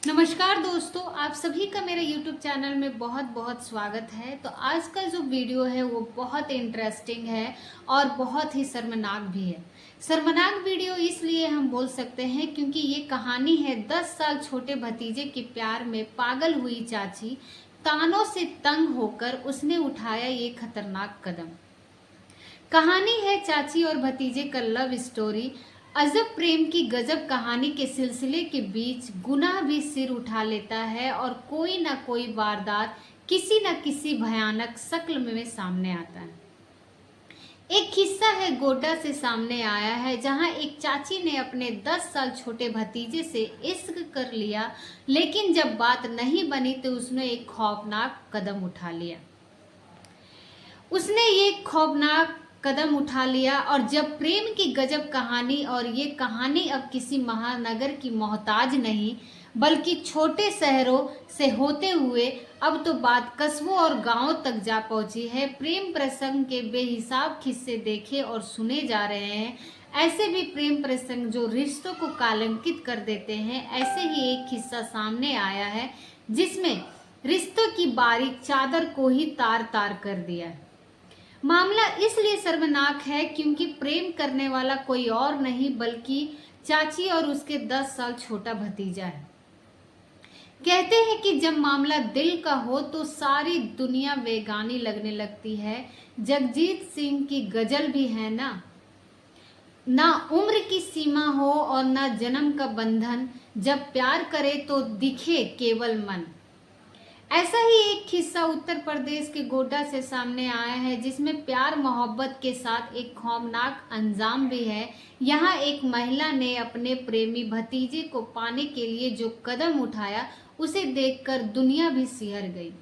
नमस्कार दोस्तों, आप सभी का मेरे YouTube चैनल में बहुत बहुत स्वागत है। तो आज का जो वीडियो है वो बहुत इंटरेस्टिंग है और बहुत ही शर्मनाक भी है। शर्मनाक वीडियो इसलिए हम बोल सकते हैं क्योंकि ये कहानी है 10 साल छोटे भतीजे के प्यार में पागल हुई चाची। तानों से तंग होकर उसने उठाया ये खतरनाक कदम। कहानी है चाची और भतीजे का लव स्टोरी। अजब प्रेम की गजब कहानी के सिलसिले के बीच गुनाह भी सिर उठा लेता है और कोई ना कोई वारदात किसी न किसी भयानक शक्ल में सामने आता है। एक किस्सा है गोड्डा से सामने आया है, जहां एक चाची ने अपने 10 साल छोटे भतीजे से इश्क कर लिया, लेकिन जब बात नहीं बनी तो उसने एक खौफनाक कदम उठा लिया। उसने ये खौफनाक कदम उठा लिया और जब प्रेम की गजब कहानी, और ये कहानी अब किसी महानगर की मोहताज नहीं बल्कि छोटे शहरों से होते हुए अब तो बात कस्बों और गांवों तक जा पहुंची है। प्रेम प्रसंग के बेहिसाब किस्से देखे और सुने जा रहे हैं। ऐसे भी प्रेम प्रसंग जो रिश्तों को कलंकित कर देते हैं। ऐसे ही एक किस्सा सामने आया है जिसमें रिश्तों की बारीक चादर को ही तार तार कर दिया है। मामला इसलिए शर्मनाक है क्योंकि प्रेम करने वाला कोई और नहीं बल्कि चाची और उसके 10 साल छोटा भतीजा है। कहते हैं कि जब मामला दिल का हो तो सारी दुनिया बेगानी लगने लगती है। जगजीत सिंह की गजल भी है ना उम्र की सीमा हो और ना जन्म का बंधन, जब प्यार करे तो दिखे केवल मन। ऐसा ही एक किस्सा उत्तर प्रदेश के गोड्डा से सामने आया है जिसमें प्यार मोहब्बत के साथ एक खौफनाक अंजाम भी है। यहाँ एक महिला ने अपने प्रेमी भतीजे को पाने के लिए जो कदम उठाया उसे देखकर दुनिया भी सिहर गई।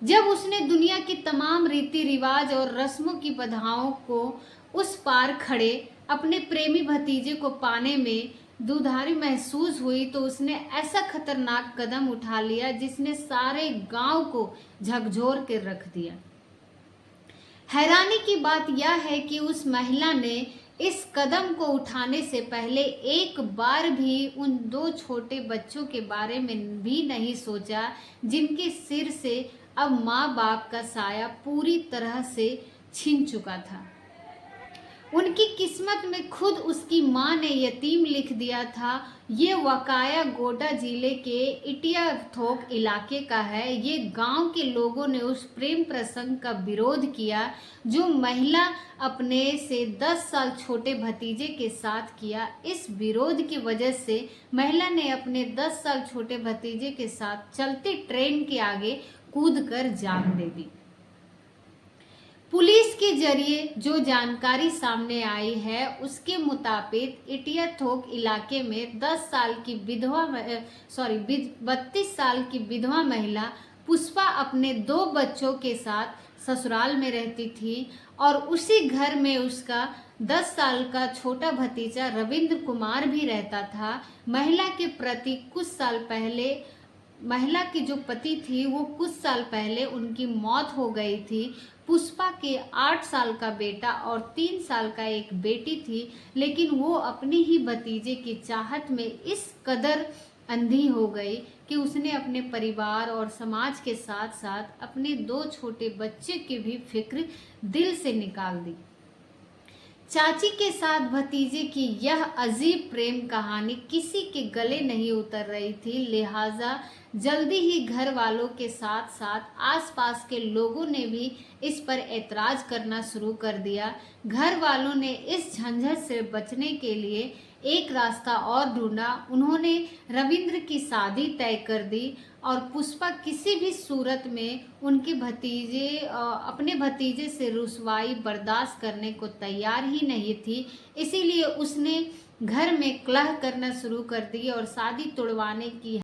जब उसने दुनिया की तमाम रीति रिवाज और रस्मों की बाधाओं को उस पार खड़े अपने प्रेमी भतीजे को पाने में दुधारी महसूस हुई तो उसने ऐसा खतरनाक कदम उठा लिया जिसने सारे गांव को झकझोर के रख दिया। हैरानी की बात यह है कि उस महिला ने इस कदम को उठाने से पहले एक बार भी उन दो छोटे बच्चों के बारे में भी नहीं सोचा जिनके सिर से अब माँ बाप का साया पूरी तरह से छिन चुका था। उनकी किस्मत में खुद उसकी मां ने यतीम लिख दिया था। ये वाकया गोड्डा जिले के इटिया थोक इलाके का है। ये गांव के लोगों ने उस प्रेम प्रसंग का विरोध किया जो महिला अपने से 10 साल छोटे भतीजे के साथ किया। इस विरोध की वजह से महिला ने अपने 10 साल छोटे भतीजे के साथ चलती ट्रेन के आगे कूदकर जान दे दी। पुलिस के जरिए जो जानकारी सामने आई है उसके मुताबिक इटिया थोक इलाके में 32 साल की विधवा महिला पुष्पा अपने 2 बच्चों के साथ ससुराल में रहती थी और उसी घर में उसका 10 साल का छोटा भतीजा रविंद्र कुमार भी रहता था। महिला की जो पति थी वो कुछ साल पहले उनकी मौत हो गई थी। पुष्पा के 8 साल का बेटा और 3 साल का एक बेटी थी, लेकिन वो अपनी ही भतीजे की चाहत में इस कदर अंधी हो गई कि उसने अपने परिवार और समाज के साथ साथ अपने 2 छोटे बच्चे की भी फिक्र दिल से निकाल दी। चाची के साथ भतीजे की यह अजीब प्रेम कहानी किसी के गले नहीं उतर रही थी, लिहाजा जल्दी ही घर वालों के साथ साथ आसपास के लोगों ने भी इस पर ऐतराज करना शुरू कर दिया। घर वालों ने इस झंझट से बचने के लिए एक रास्ता और ढूंढा। उन्होंने रविंद्र की शादी तय कर दी और पुष्पा किसी भी सूरत में अपने भतीजे से रुसवाई बर्दाश्त करने को तैयार ही नहीं थी। इसीलिए उसने घर में कलह करना शुरू कर दी और शादी तोड़वाने की,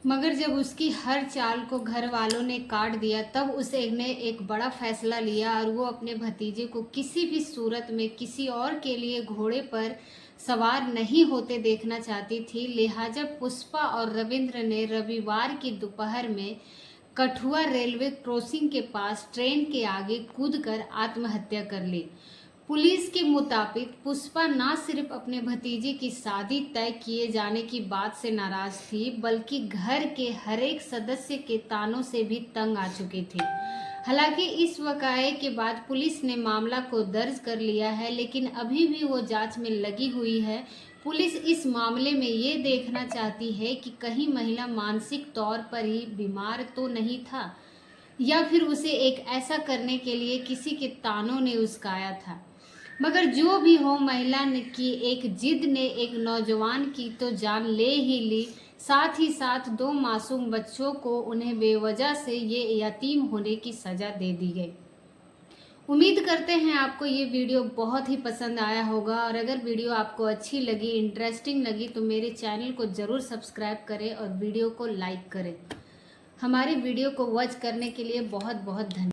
मगर जब उसकी हर चाल को घर वालों ने काट दिया तब उसने एक बड़ा फैसला लिया और वो अपने भतीजे को किसी भी सूरत में किसी और के लिए घोड़े पर सवार नहीं होते देखना चाहती थी। लिहाजा पुष्पा और रविंद्र ने रविवार की दोपहर में कठुआ रेलवे क्रॉसिंग के पास ट्रेन के आगे कूदकर आत्महत्या कर ली। पुलिस के मुताबिक पुष्पा न सिर्फ अपने भतीजे की शादी तय किए जाने की बात से नाराज थी, बल्कि घर के हर एक सदस्य के तानों से भी तंग आ चुकी थी। हालांकि इस वाकये के बाद पुलिस ने मामला को दर्ज कर लिया है, लेकिन अभी भी वो जांच में लगी हुई है। पुलिस इस मामले में ये देखना चाहती है कि कहीं महिला मानसिक तौर पर ही बीमार तो नहीं था, या फिर उसे एक ऐसा करने के लिए किसी के तानों ने उस्काया था। मगर जो भी हो, महिला की एक जिद ने एक नौजवान की तो जान ले ही ली, साथ ही साथ 2 मासूम बच्चों को उन्हें बेवजह से ये यतीम होने की सज़ा दे दी गई। उम्मीद करते हैं आपको ये वीडियो बहुत ही पसंद आया होगा, और अगर वीडियो आपको अच्छी लगी, इंटरेस्टिंग लगी, तो मेरे चैनल को ज़रूर सब्सक्राइब करें और वीडियो को लाइक करें। हमारी वीडियो को वॉच करने के लिए बहुत बहुत धन्यवाद।